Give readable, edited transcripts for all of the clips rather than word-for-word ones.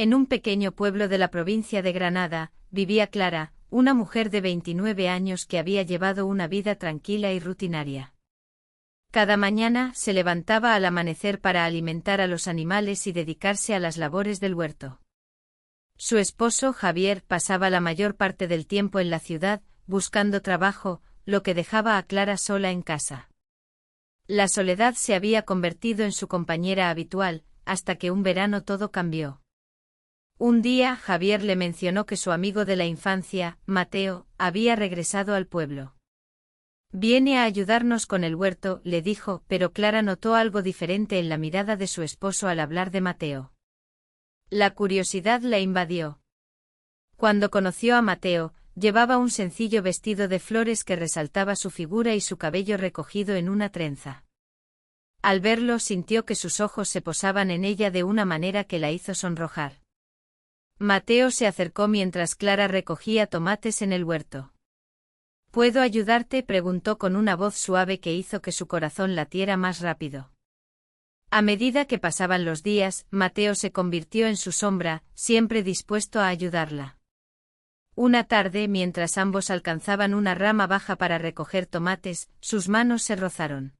En un pequeño pueblo de la provincia de Granada, vivía Clara, una mujer de 29 años que había llevado una vida tranquila y rutinaria. Cada mañana se levantaba al amanecer para alimentar a los animales y dedicarse a las labores del huerto. Su esposo, Javier, pasaba la mayor parte del tiempo en la ciudad, buscando trabajo, lo que dejaba a Clara sola en casa. La soledad se había convertido en su compañera habitual, hasta que un verano todo cambió. Un día Javier le mencionó que su amigo de la infancia, Mateo, había regresado al pueblo. «Viene a ayudarnos con el huerto», le dijo, pero Clara notó algo diferente en la mirada de su esposo al hablar de Mateo. La curiosidad la invadió. Cuando conoció a Mateo, llevaba un sencillo vestido de flores que resaltaba su figura y su cabello recogido en una trenza. Al verlo sintió que sus ojos se posaban en ella de una manera que la hizo sonrojar. Mateo se acercó mientras Clara recogía tomates en el huerto. «¿Puedo ayudarte?», preguntó con una voz suave que hizo que su corazón latiera más rápido. A medida que pasaban los días, Mateo se convirtió en su sombra, siempre dispuesto a ayudarla. Una tarde, mientras ambos alcanzaban una rama baja para recoger tomates, sus manos se rozaron.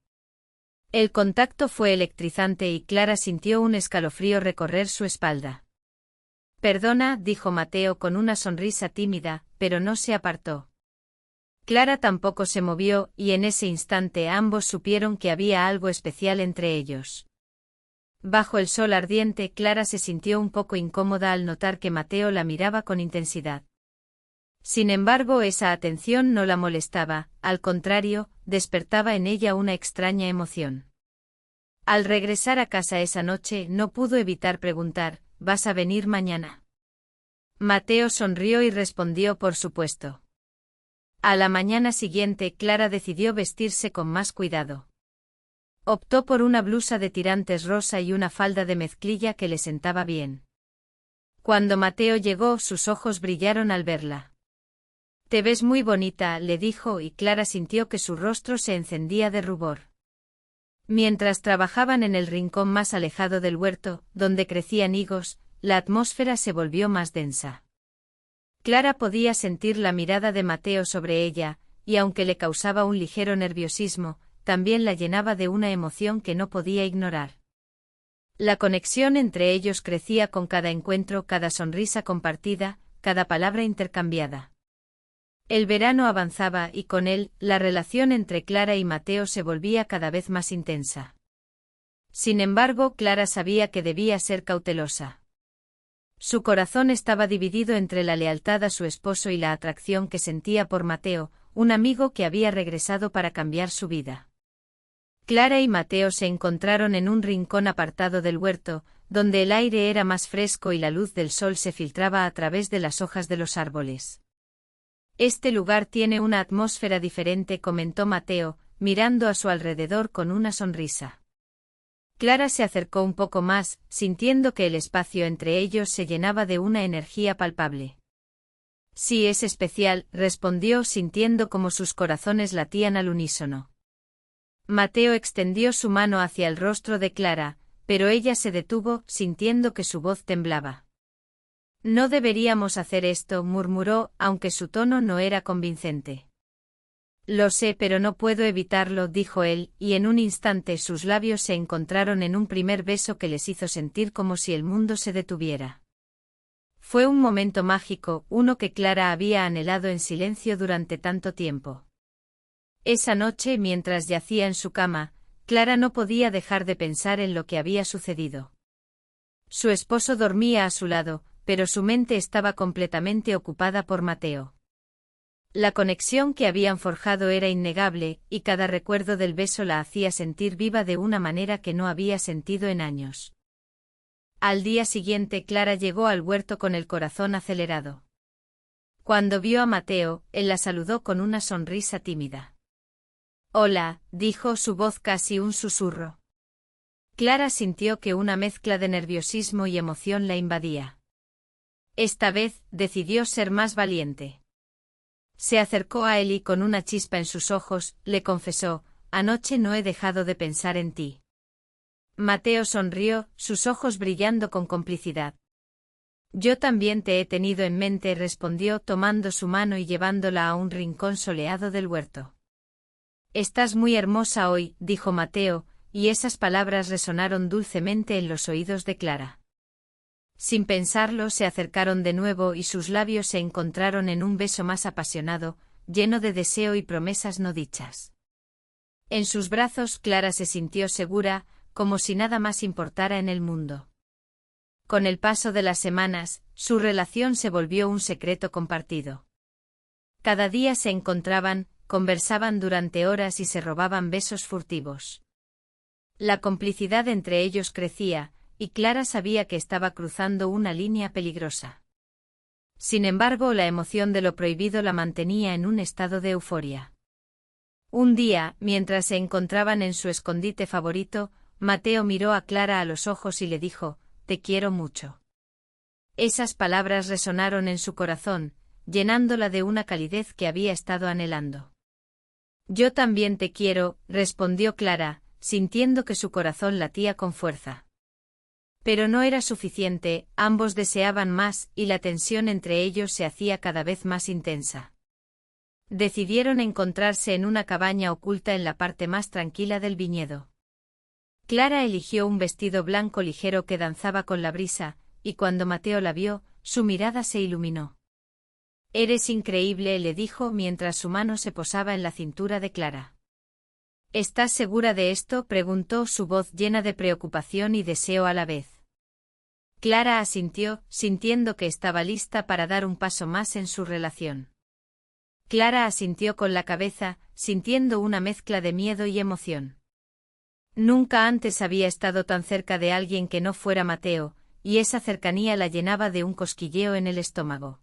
El contacto fue electrizante y Clara sintió un escalofrío recorrer su espalda. «Perdona», dijo Mateo con una sonrisa tímida, pero no se apartó. Clara tampoco se movió, y en ese instante ambos supieron que había algo especial entre ellos. Bajo el sol ardiente, Clara se sintió un poco incómoda al notar que Mateo la miraba con intensidad. Sin embargo, esa atención no la molestaba, al contrario, despertaba en ella una extraña emoción. Al regresar a casa esa noche, no pudo evitar preguntar: «¿Vas a venir mañana?». Mateo sonrió y respondió: «Por supuesto». A la mañana siguiente, Clara decidió vestirse con más cuidado. Optó por una blusa de tirantes rosa y una falda de mezclilla que le sentaba bien. Cuando Mateo llegó, sus ojos brillaron al verla. «Te ves muy bonita», le dijo, y Clara sintió que su rostro se encendía de rubor. Mientras trabajaban en el rincón más alejado del huerto, donde crecían higos, la atmósfera se volvió más densa. Clara podía sentir la mirada de Mateo sobre ella, y aunque le causaba un ligero nerviosismo, también la llenaba de una emoción que no podía ignorar. La conexión entre ellos crecía con cada encuentro, cada sonrisa compartida, cada palabra intercambiada. El verano avanzaba y con él, la relación entre Clara y Mateo se volvía cada vez más intensa. Sin embargo, Clara sabía que debía ser cautelosa. Su corazón estaba dividido entre la lealtad a su esposo y la atracción que sentía por Mateo, un amigo que había regresado para cambiar su vida. Clara y Mateo se encontraron en un rincón apartado del huerto, donde el aire era más fresco y la luz del sol se filtraba a través de las hojas de los árboles. «Este lugar tiene una atmósfera diferente», comentó Mateo, mirando a su alrededor con una sonrisa. Clara se acercó un poco más, sintiendo que el espacio entre ellos se llenaba de una energía palpable. «Sí, es especial», respondió sintiendo como sus corazones latían al unísono. Mateo extendió su mano hacia el rostro de Clara, pero ella se detuvo, sintiendo que su voz temblaba. «No deberíamos hacer esto», murmuró, aunque su tono no era convincente. «Lo sé, pero no puedo evitarlo», dijo él, y en un instante sus labios se encontraron en un primer beso que les hizo sentir como si el mundo se detuviera. Fue un momento mágico, uno que Clara había anhelado en silencio durante tanto tiempo. Esa noche, mientras yacía en su cama, Clara no podía dejar de pensar en lo que había sucedido. Su esposo dormía a su lado, pero su mente estaba completamente ocupada por Mateo. La conexión que habían forjado era innegable, y cada recuerdo del beso la hacía sentir viva de una manera que no había sentido en años. Al día siguiente, Clara llegó al huerto con el corazón acelerado. Cuando vio a Mateo, él la saludó con una sonrisa tímida. «Hola», dijo, su voz casi un susurro. Clara sintió que una mezcla de nerviosismo y emoción la invadía. Esta vez, decidió ser más valiente. Se acercó a él y con una chispa en sus ojos, le confesó: «Anoche no he dejado de pensar en ti». Mateo sonrió, sus ojos brillando con complicidad. Yo también te he tenido en mente, respondió tomando su mano y llevándola a un rincón soleado del huerto. Estás muy hermosa hoy, dijo Mateo, y esas palabras resonaron dulcemente en los oídos de Clara. Sin pensarlo, se acercaron de nuevo y sus labios se encontraron en un beso más apasionado, lleno de deseo y promesas no dichas. En sus brazos Clara se sintió segura, como si nada más importara en el mundo. Con el paso de las semanas, su relación se volvió un secreto compartido. Cada día se encontraban, conversaban durante horas y se robaban besos furtivos. La complicidad entre ellos crecía, y Clara sabía que estaba cruzando una línea peligrosa. Sin embargo, la emoción de lo prohibido la mantenía en un estado de euforia. Un día, mientras se encontraban en su escondite favorito, Mateo miró a Clara a los ojos y le dijo: «Te quiero mucho». Esas palabras resonaron en su corazón, llenándola de una calidez que había estado anhelando. «Yo también te quiero», respondió Clara, sintiendo que su corazón latía con fuerza. Pero no era suficiente, ambos deseaban más y la tensión entre ellos se hacía cada vez más intensa. Decidieron encontrarse en una cabaña oculta en la parte más tranquila del viñedo. Clara eligió un vestido blanco ligero que danzaba con la brisa, y cuando Mateo la vio, su mirada se iluminó. «Eres increíble», le dijo mientras su mano se posaba en la cintura de Clara. «¿Estás segura de esto?», preguntó, su voz llena de preocupación y deseo a la vez. Clara asintió, sintiendo que estaba lista para dar un paso más en su relación. Clara asintió con la cabeza, sintiendo una mezcla de miedo y emoción. Nunca antes había estado tan cerca de alguien que no fuera Mateo, y esa cercanía la llenaba de un cosquilleo en el estómago.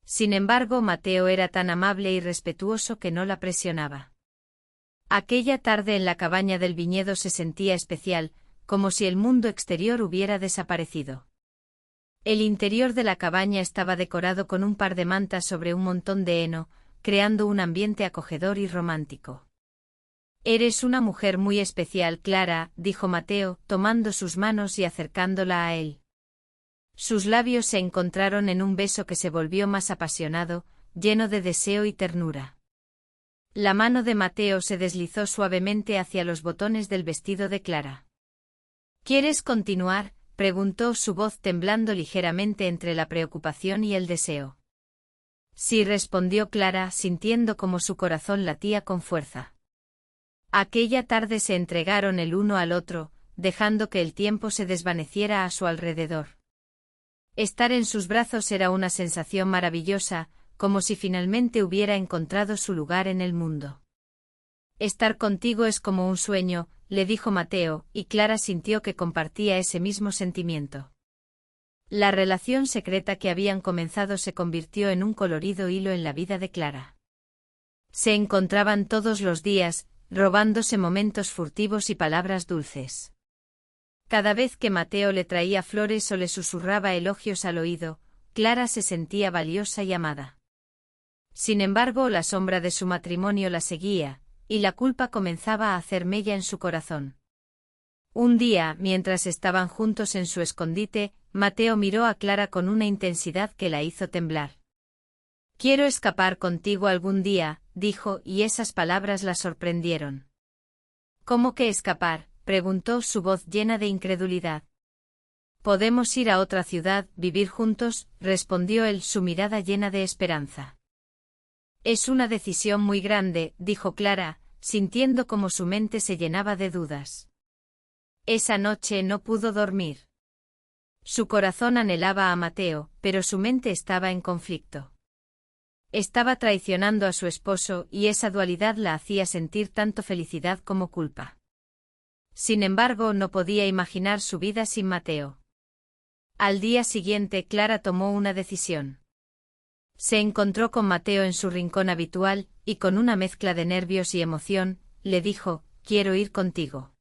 Sin embargo, Mateo era tan amable y respetuoso que no la presionaba. Aquella tarde en la cabaña del viñedo se sentía especial, como si el mundo exterior hubiera desaparecido. El interior de la cabaña estaba decorado con un par de mantas sobre un montón de heno, creando un ambiente acogedor y romántico. «Eres una mujer muy especial, Clara», dijo Mateo, tomando sus manos y acercándola a él. Sus labios se encontraron en un beso que se volvió más apasionado, lleno de deseo y ternura. La mano de Mateo se deslizó suavemente hacia los botones del vestido de Clara. «¿Quieres continuar?», preguntó, su voz temblando ligeramente entre la preocupación y el deseo. «Sí», respondió Clara, sintiendo como su corazón latía con fuerza. Aquella tarde se entregaron el uno al otro, dejando que el tiempo se desvaneciera a su alrededor. Estar en sus brazos era una sensación maravillosa, como si finalmente hubiera encontrado su lugar en el mundo. «Estar contigo es como un sueño», le dijo Mateo, y Clara sintió que compartía ese mismo sentimiento. La relación secreta que habían comenzado se convirtió en un colorido hilo en la vida de Clara. Se encontraban todos los días, robándose momentos furtivos y palabras dulces. Cada vez que Mateo le traía flores o le susurraba elogios al oído, Clara se sentía valiosa y amada. Sin embargo, la sombra de su matrimonio la seguía, y la culpa comenzaba a hacer mella en su corazón. Un día, mientras estaban juntos en su escondite, Mateo miró a Clara con una intensidad que la hizo temblar. «Quiero escapar contigo algún día», dijo, y esas palabras la sorprendieron. «¿Cómo que escapar?», preguntó, su voz llena de incredulidad. «Podemos ir a otra ciudad, vivir juntos», respondió él, su mirada llena de esperanza. «Es una decisión muy grande», dijo Clara, sintiendo como su mente se llenaba de dudas. Esa noche no pudo dormir. Su corazón anhelaba a Mateo, pero su mente estaba en conflicto. Estaba traicionando a su esposo y esa dualidad la hacía sentir tanto felicidad como culpa. Sin embargo, no podía imaginar su vida sin Mateo. Al día siguiente, Clara tomó una decisión. Se encontró con Mateo en su rincón habitual, y con una mezcla de nervios y emoción, le dijo: «Quiero ir contigo».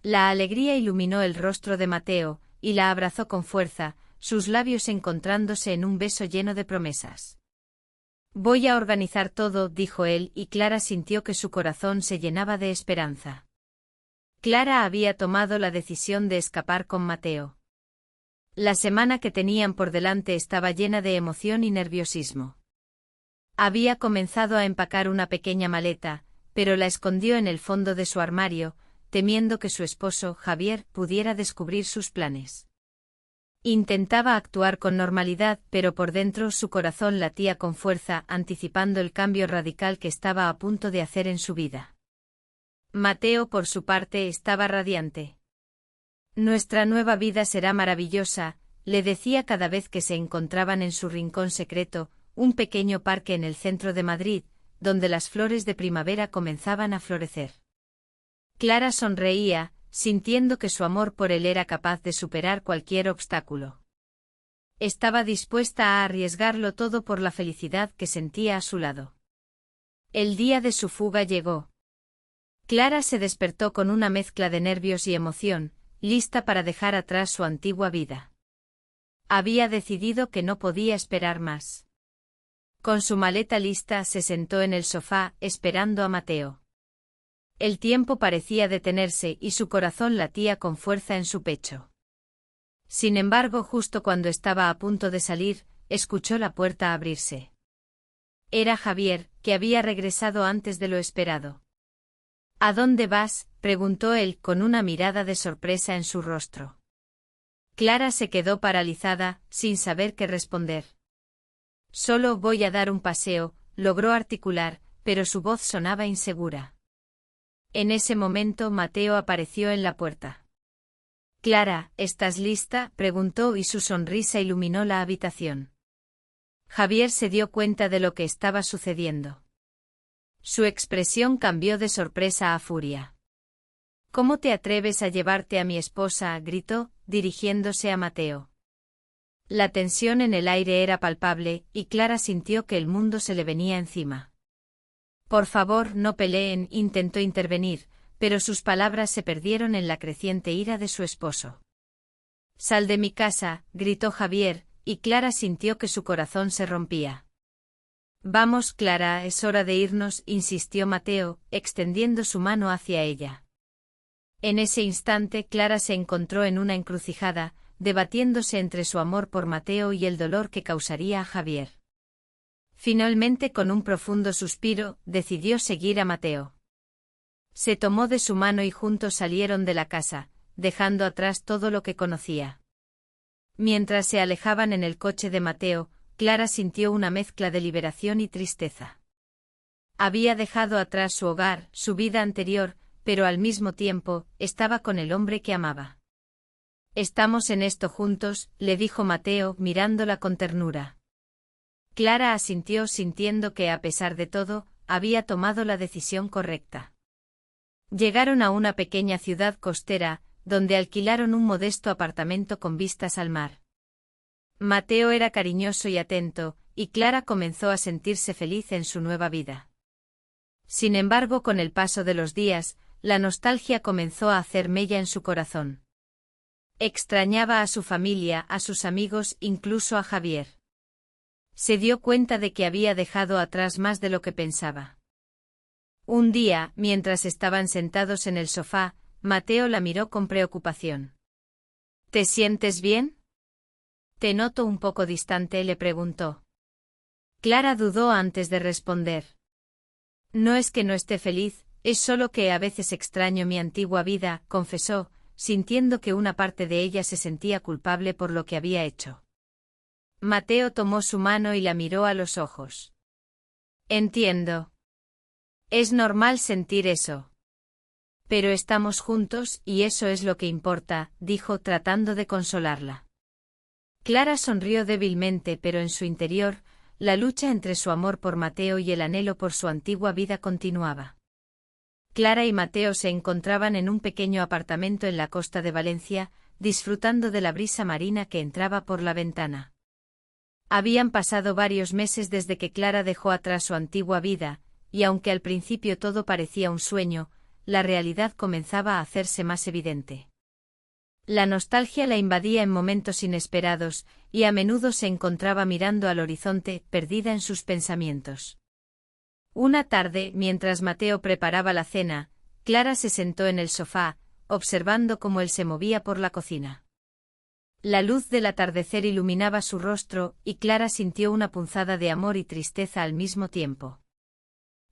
La alegría iluminó el rostro de Mateo, y la abrazó con fuerza, sus labios encontrándose en un beso lleno de promesas. «Voy a organizar todo», dijo él, y Clara sintió que su corazón se llenaba de esperanza. Clara había tomado la decisión de escapar con Mateo. La semana que tenían por delante estaba llena de emoción y nerviosismo. Había comenzado a empacar una pequeña maleta, pero la escondió en el fondo de su armario, temiendo que su esposo, Javier, pudiera descubrir sus planes. Intentaba actuar con normalidad, pero por dentro su corazón latía con fuerza, anticipando el cambio radical que estaba a punto de hacer en su vida. Mateo, por su parte, estaba radiante. Nuestra nueva vida será maravillosa, le decía cada vez que se encontraban en su rincón secreto, un pequeño parque en el centro de Madrid, donde las flores de primavera comenzaban a florecer. Clara sonreía, sintiendo que su amor por él era capaz de superar cualquier obstáculo. Estaba dispuesta a arriesgarlo todo por la felicidad que sentía a su lado. El día de su fuga llegó. Clara se despertó con una mezcla de nervios y emoción, lista para dejar atrás su antigua vida. Había decidido que no podía esperar más. Con su maleta lista se sentó en el sofá, esperando a Mateo. El tiempo parecía detenerse y su corazón latía con fuerza en su pecho. Sin embargo, justo cuando estaba a punto de salir, escuchó la puerta abrirse. Era Javier, que había regresado antes de lo esperado. ¿A dónde vas?, preguntó él con una mirada de sorpresa en su rostro. Clara se quedó paralizada, sin saber qué responder. Solo voy a dar un paseo, logró articular, pero su voz sonaba insegura. En ese momento Mateo apareció en la puerta. Clara, ¿estás lista?, preguntó y su sonrisa iluminó la habitación. Javier se dio cuenta de lo que estaba sucediendo. Su expresión cambió de sorpresa a furia. ¿Cómo te atreves a llevarte a mi esposa?, gritó, dirigiéndose a Mateo. La tensión en el aire era palpable, y Clara sintió que el mundo se le venía encima. Por favor, no peleen, intentó intervenir, pero sus palabras se perdieron en la creciente ira de su esposo. Sal de mi casa, gritó Javier, y Clara sintió que su corazón se rompía. Vamos, Clara, es hora de irnos, insistió Mateo, extendiendo su mano hacia ella. En ese instante Clara se encontró en una encrucijada, debatiéndose entre su amor por Mateo y el dolor que causaría a Javier. Finalmente, con un profundo suspiro, decidió seguir a Mateo. Se tomó de su mano y juntos salieron de la casa, dejando atrás todo lo que conocía. Mientras se alejaban en el coche de Mateo, Clara sintió una mezcla de liberación y tristeza. Había dejado atrás su hogar, su vida anterior, pero al mismo tiempo, estaba con el hombre que amaba. Estamos en esto juntos, le dijo Mateo, mirándola con ternura. Clara asintió sintiendo que, a pesar de todo, había tomado la decisión correcta. Llegaron a una pequeña ciudad costera, donde alquilaron un modesto apartamento con vistas al mar. Mateo era cariñoso y atento, y Clara comenzó a sentirse feliz en su nueva vida. Sin embargo, con el paso de los días, la nostalgia comenzó a hacer mella en su corazón. Extrañaba a su familia, a sus amigos, incluso a Javier. Se dio cuenta de que había dejado atrás más de lo que pensaba. Un día, mientras estaban sentados en el sofá, Mateo la miró con preocupación. ¿Te sientes bien? Te noto un poco distante, le preguntó. Clara dudó antes de responder. No es que no esté feliz, es solo que a veces extraño mi antigua vida, confesó, sintiendo que una parte de ella se sentía culpable por lo que había hecho. Mateo tomó su mano y la miró a los ojos. Entiendo. Es normal sentir eso. Pero estamos juntos y eso es lo que importa, dijo tratando de consolarla. Clara sonrió débilmente, pero en su interior, la lucha entre su amor por Mateo y el anhelo por su antigua vida continuaba. Clara y Mateo se encontraban en un pequeño apartamento en la costa de Valencia, disfrutando de la brisa marina que entraba por la ventana. Habían pasado varios meses desde que Clara dejó atrás su antigua vida, y aunque al principio todo parecía un sueño, la realidad comenzaba a hacerse más evidente. La nostalgia la invadía en momentos inesperados, y a menudo se encontraba mirando al horizonte, perdida en sus pensamientos. Una tarde, mientras Mateo preparaba la cena, Clara se sentó en el sofá, observando cómo él se movía por la cocina. La luz del atardecer iluminaba su rostro, y Clara sintió una punzada de amor y tristeza al mismo tiempo.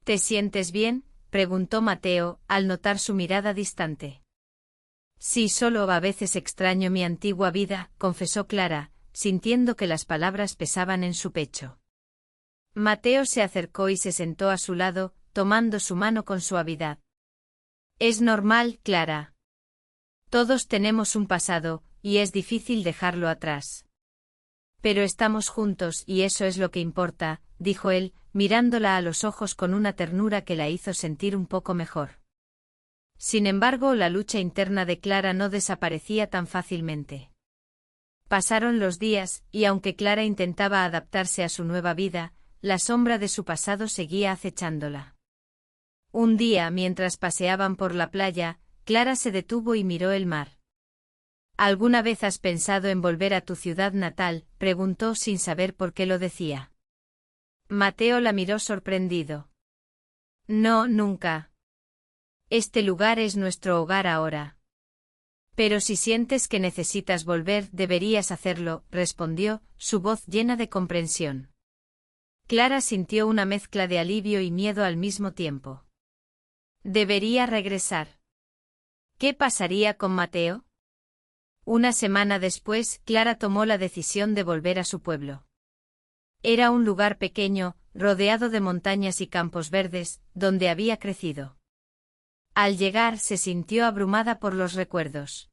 ¿Te sientes bien?, preguntó Mateo, al notar su mirada distante. Sí, solo a veces extraño mi antigua vida, confesó Clara, sintiendo que las palabras pesaban en su pecho. Mateo se acercó y se sentó a su lado, tomando su mano con suavidad. Es normal, Clara. Todos tenemos un pasado, y es difícil dejarlo atrás. Pero estamos juntos y eso es lo que importa, dijo él, mirándola a los ojos con una ternura que la hizo sentir un poco mejor. Sin embargo, la lucha interna de Clara no desaparecía tan fácilmente. Pasaron los días, y aunque Clara intentaba adaptarse a su nueva vida, la sombra de su pasado seguía acechándola. Un día, mientras paseaban por la playa, Clara se detuvo y miró el mar. ¿Alguna vez has pensado en volver a tu ciudad natal?, preguntó sin saber por qué lo decía. Mateo la miró sorprendido. No, nunca. Este lugar es nuestro hogar ahora. Pero si sientes que necesitas volver, deberías hacerlo, respondió, su voz llena de comprensión. Clara sintió una mezcla de alivio y miedo al mismo tiempo. ¿Debería regresar? ¿Qué pasaría con Mateo? Una semana después, Clara tomó la decisión de volver a su pueblo. Era un lugar pequeño, rodeado de montañas y campos verdes, donde había crecido. Al llegar se sintió abrumada por los recuerdos.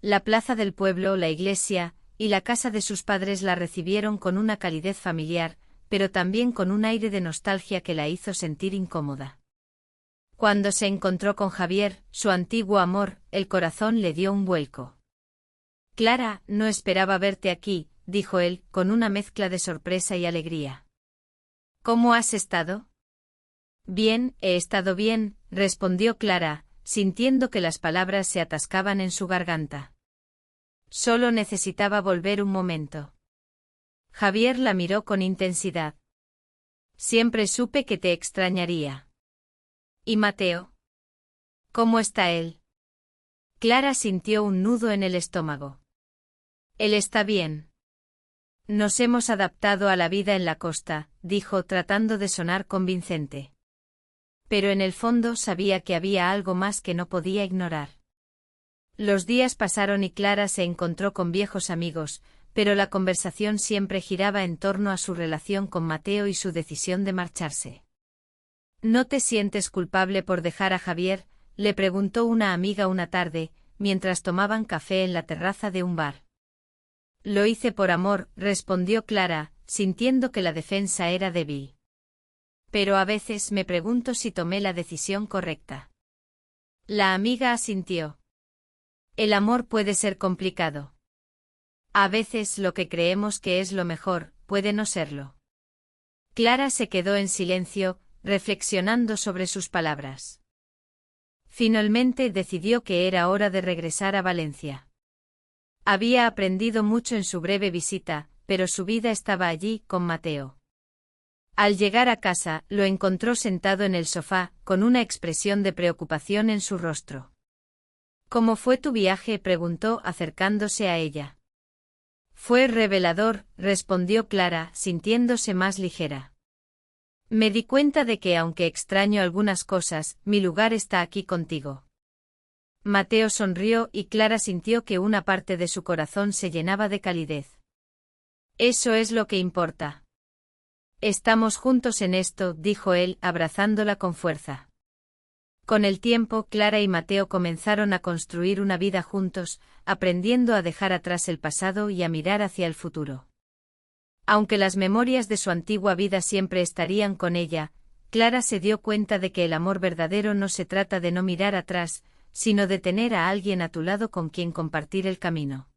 La plaza del pueblo, la iglesia, y la casa de sus padres la recibieron con una calidez familiar, pero también con un aire de nostalgia que la hizo sentir incómoda. Cuando se encontró con Javier, su antiguo amor, el corazón le dio un vuelco. Clara, no esperaba verte aquí, dijo él, con una mezcla de sorpresa y alegría. ¿Cómo has estado? Bien, he estado bien, respondió Clara, sintiendo que las palabras se atascaban en su garganta. Solo necesitaba volver un momento. Javier la miró con intensidad. Siempre supe que te extrañaría. ¿Y Mateo? ¿Cómo está él? Clara sintió un nudo en el estómago. Él está bien. Nos hemos adaptado a la vida en la costa, dijo tratando de sonar convincente. Pero en el fondo sabía que había algo más que no podía ignorar. Los días pasaron y Clara se encontró con viejos amigos, pero la conversación siempre giraba en torno a su relación con Mateo y su decisión de marcharse. ¿No te sientes culpable por dejar a Javier?, le preguntó una amiga una tarde, mientras tomaban café en la terraza de un bar. Lo hice por amor, respondió Clara, sintiendo que la defensa era débil. Pero a veces me pregunto si tomé la decisión correcta. La amiga asintió. El amor puede ser complicado. A veces lo que creemos que es lo mejor, puede no serlo. Clara se quedó en silencio, reflexionando sobre sus palabras. Finalmente decidió que era hora de regresar a Valencia. Había aprendido mucho en su breve visita, pero su vida estaba allí, con Mateo. Al llegar a casa, lo encontró sentado en el sofá, con una expresión de preocupación en su rostro. ¿Cómo fue tu viaje?, preguntó, acercándose a ella. Fue revelador, respondió Clara, sintiéndose más ligera. Me di cuenta de que aunque extraño algunas cosas, mi lugar está aquí contigo. Mateo sonrió y Clara sintió que una parte de su corazón se llenaba de calidez. Eso es lo que importa. Estamos juntos en esto, dijo él, abrazándola con fuerza. Con el tiempo, Clara y Mateo comenzaron a construir una vida juntos, aprendiendo a dejar atrás el pasado y a mirar hacia el futuro. Aunque las memorias de su antigua vida siempre estarían con ella, Clara se dio cuenta de que el amor verdadero no se trata de no mirar atrás, sino de tener a alguien a tu lado con quien compartir el camino.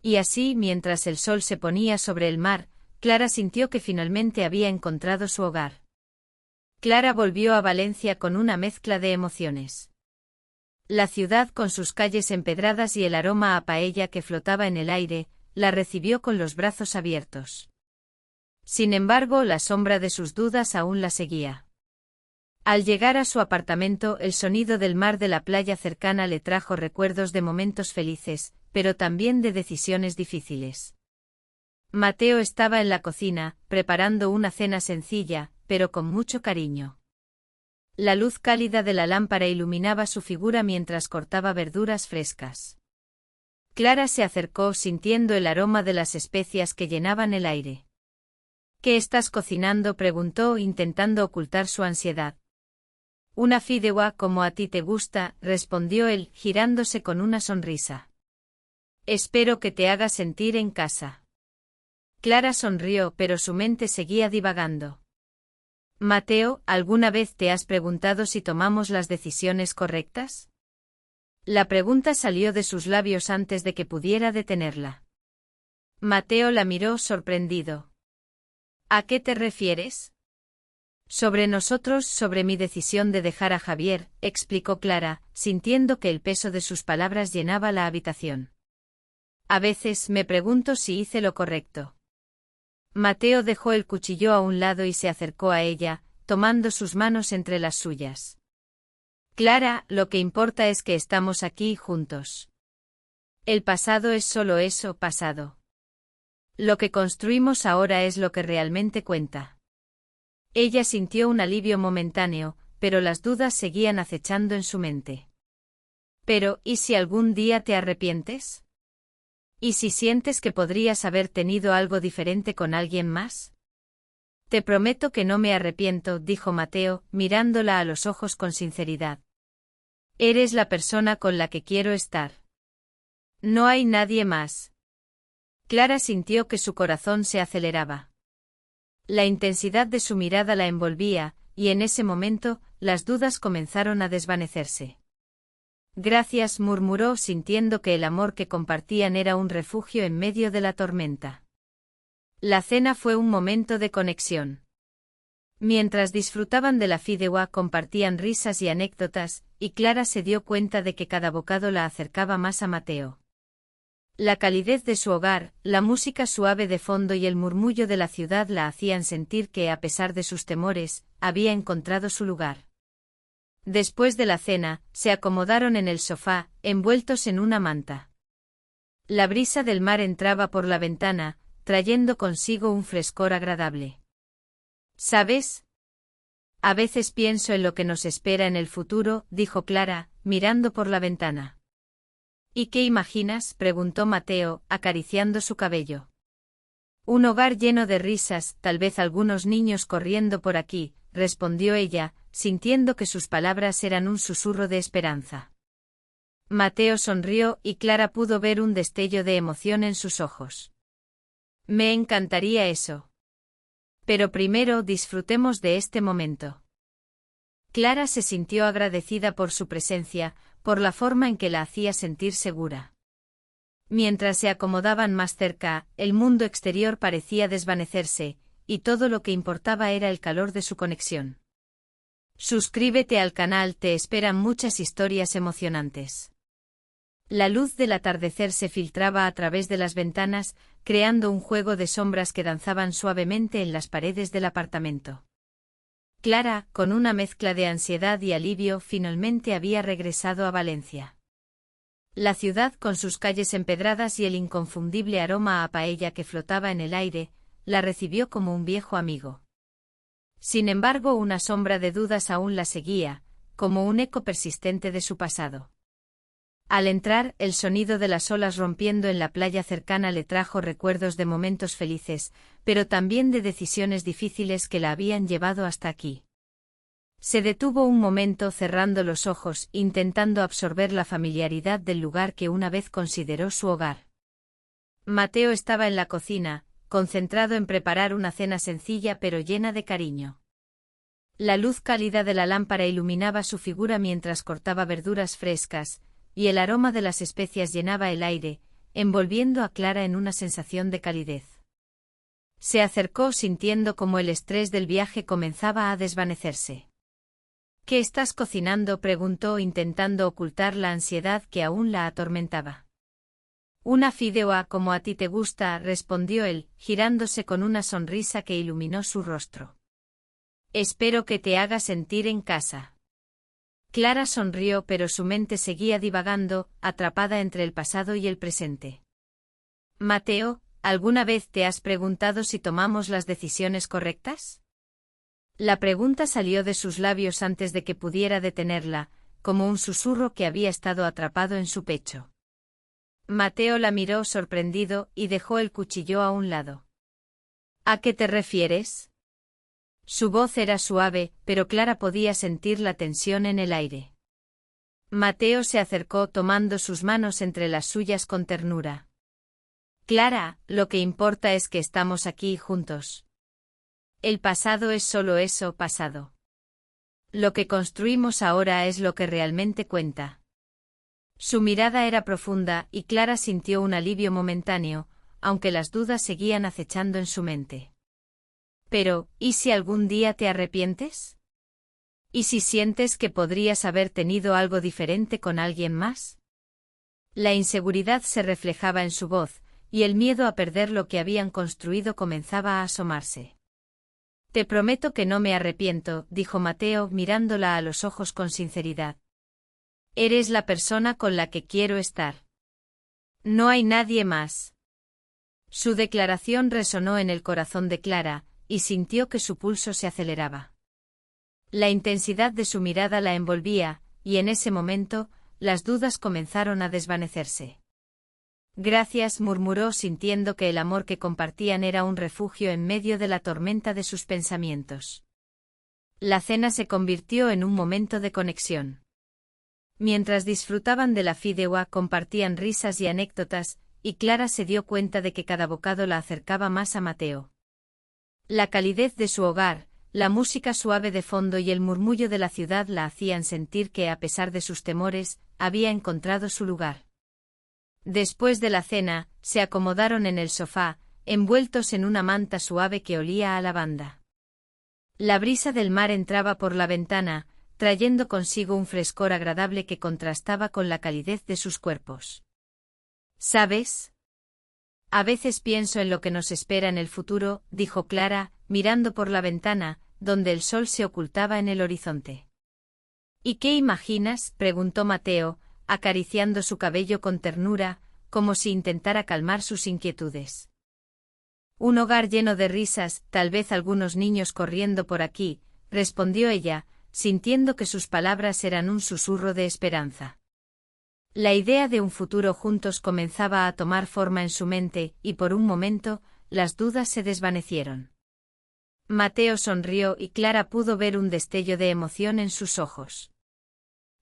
Y así, mientras el sol se ponía sobre el mar, Clara sintió que finalmente había encontrado su hogar. Clara volvió a Valencia con una mezcla de emociones. La ciudad, con sus calles empedradas y el aroma a paella que flotaba en el aire, la recibió con los brazos abiertos. Sin embargo, la sombra de sus dudas aún la seguía. Al llegar a su apartamento, el sonido del mar de la playa cercana le trajo recuerdos de momentos felices, pero también de decisiones difíciles. Mateo estaba en la cocina, preparando una cena sencilla, pero con mucho cariño. La luz cálida de la lámpara iluminaba su figura mientras cortaba verduras frescas. Clara se acercó sintiendo el aroma de las especias que llenaban el aire. ¿Qué estás cocinando?, preguntó intentando ocultar su ansiedad. Una fideuá como a ti te gusta, respondió él, girándose con una sonrisa. Espero que te haga sentir en casa. Clara sonrió, pero su mente seguía divagando. Mateo, ¿alguna vez te has preguntado si tomamos las decisiones correctas? La pregunta salió de sus labios antes de que pudiera detenerla. Mateo la miró sorprendido. ¿A qué te refieres? Sobre nosotros, sobre mi decisión de dejar a Javier, explicó Clara, sintiendo que el peso de sus palabras llenaba la habitación. A veces me pregunto si hice lo correcto. Mateo dejó el cuchillo a un lado y se acercó a ella, tomando sus manos entre las suyas. Clara, lo que importa es que estamos aquí juntos. El pasado es solo eso, pasado. Lo que construimos ahora es lo que realmente cuenta. Ella sintió un alivio momentáneo, pero las dudas seguían acechando en su mente. Pero, ¿y si algún día te arrepientes? ¿Y si sientes que podrías haber tenido algo diferente con alguien más? Te prometo que no me arrepiento, dijo Mateo, mirándola a los ojos con sinceridad. Eres la persona con la que quiero estar. No hay nadie más. Clara sintió que su corazón se aceleraba. La intensidad de su mirada la envolvía, y en ese momento, las dudas comenzaron a desvanecerse. Gracias, murmuró sintiendo que el amor que compartían era un refugio en medio de la tormenta. La cena fue un momento de conexión. Mientras disfrutaban de la fideuá compartían risas y anécdotas, y Clara se dio cuenta de que cada bocado la acercaba más a Mateo. La calidez de su hogar, la música suave de fondo y el murmullo de la ciudad la hacían sentir que, a pesar de sus temores, había encontrado su lugar. Después de la cena, se acomodaron en el sofá, envueltos en una manta. La brisa del mar entraba por la ventana, trayendo consigo un frescor agradable. ¿Sabes? A veces pienso en lo que nos espera en el futuro, dijo Clara, mirando por la ventana. ¿Y qué imaginas?, preguntó Mateo, acariciando su cabello. Un hogar lleno de risas, tal vez algunos niños corriendo por aquí, respondió ella, sintiendo que sus palabras eran un susurro de esperanza. Mateo sonrió y Clara pudo ver un destello de emoción en sus ojos. Me encantaría eso. Pero primero disfrutemos de este momento. Clara se sintió agradecida por su presencia, por la forma en que la hacía sentir segura. Mientras se acomodaban más cerca, el mundo exterior parecía desvanecerse, y todo lo que importaba era el calor de su conexión. Suscríbete al canal, te esperan muchas historias emocionantes. La luz del atardecer se filtraba a través de las ventanas, creando un juego de sombras que danzaban suavemente en las paredes del apartamento. Clara, con una mezcla de ansiedad y alivio, finalmente había regresado a Valencia. La ciudad, con sus calles empedradas y el inconfundible aroma a paella que flotaba en el aire, la recibió como un viejo amigo. Sin embargo, una sombra de dudas aún la seguía, como un eco persistente de su pasado. Al entrar, el sonido de las olas rompiendo en la playa cercana le trajo recuerdos de momentos felices, pero también de decisiones difíciles que la habían llevado hasta aquí. Se detuvo un momento cerrando los ojos, intentando absorber la familiaridad del lugar que una vez consideró su hogar. Mateo estaba en la cocina, concentrado en preparar una cena sencilla pero llena de cariño. La luz cálida de la lámpara iluminaba su figura mientras cortaba verduras frescas, y el aroma de las especias llenaba el aire, envolviendo a Clara en una sensación de calidez. Se acercó sintiendo como el estrés del viaje comenzaba a desvanecerse. ¿Qué estás cocinando?, preguntó intentando ocultar la ansiedad que aún la atormentaba. Una fideuá como a ti te gusta, respondió él, girándose con una sonrisa que iluminó su rostro. Espero que te haga sentir en casa. Clara sonrió, pero su mente seguía divagando, atrapada entre el pasado y el presente. Mateo, ¿alguna vez te has preguntado si tomamos las decisiones correctas? La pregunta salió de sus labios antes de que pudiera detenerla, como un susurro que había estado atrapado en su pecho. Mateo la miró sorprendido y dejó el cuchillo a un lado. ¿A qué te refieres? Su voz era suave, pero Clara podía sentir la tensión en el aire. Mateo se acercó tomando sus manos entre las suyas con ternura. Clara, lo que importa es que estamos aquí juntos. El pasado es solo eso, pasado. Lo que construimos ahora es lo que realmente cuenta. Su mirada era profunda y Clara sintió un alivio momentáneo, aunque las dudas seguían acechando en su mente. Pero, ¿y si algún día te arrepientes? ¿Y si sientes que podrías haber tenido algo diferente con alguien más? La inseguridad se reflejaba en su voz, y el miedo a perder lo que habían construido comenzaba a asomarse. Te prometo que no me arrepiento, dijo Mateo mirándola a los ojos con sinceridad. Eres la persona con la que quiero estar. No hay nadie más. Su declaración resonó en el corazón de Clara, y sintió que su pulso se aceleraba. La intensidad de su mirada la envolvía, y en ese momento, las dudas comenzaron a desvanecerse. Gracias, murmuró sintiendo que el amor que compartían era un refugio en medio de la tormenta de sus pensamientos. La cena se convirtió en un momento de conexión. Mientras disfrutaban de la fideuá compartían risas y anécdotas, y Clara se dio cuenta de que cada bocado la acercaba más a Mateo. La calidez de su hogar, la música suave de fondo y el murmullo de la ciudad la hacían sentir que, a pesar de sus temores, había encontrado su lugar. Después de la cena, se acomodaron en el sofá, envueltos en una manta suave que olía a lavanda. La brisa del mar entraba por la ventana, trayendo consigo un frescor agradable que contrastaba con la calidez de sus cuerpos. ¿Sabes? A veces pienso en lo que nos espera en el futuro, dijo Clara, mirando por la ventana, donde el sol se ocultaba en el horizonte. ¿Y qué imaginas?, preguntó Mateo, acariciando su cabello con ternura, como si intentara calmar sus inquietudes. Un hogar lleno de risas, tal vez algunos niños corriendo por aquí, respondió ella, sintiendo que sus palabras eran un susurro de esperanza. La idea de un futuro juntos comenzaba a tomar forma en su mente, y por un momento, las dudas se desvanecieron. Mateo sonrió y Clara pudo ver un destello de emoción en sus ojos.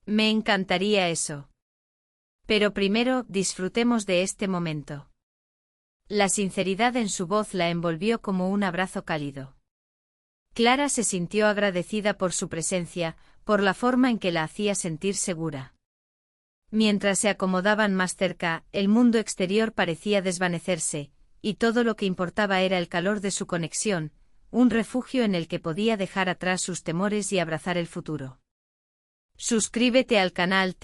Me encantaría eso. Pero primero, disfrutemos de este momento. La sinceridad en su voz la envolvió como un abrazo cálido. Clara se sintió agradecida por su presencia, por la forma en que la hacía sentir segura. Mientras se acomodaban más cerca, el mundo exterior parecía desvanecerse, y todo lo que importaba era el calor de su conexión, un refugio en el que podía dejar atrás sus temores y abrazar el futuro. Suscríbete al canal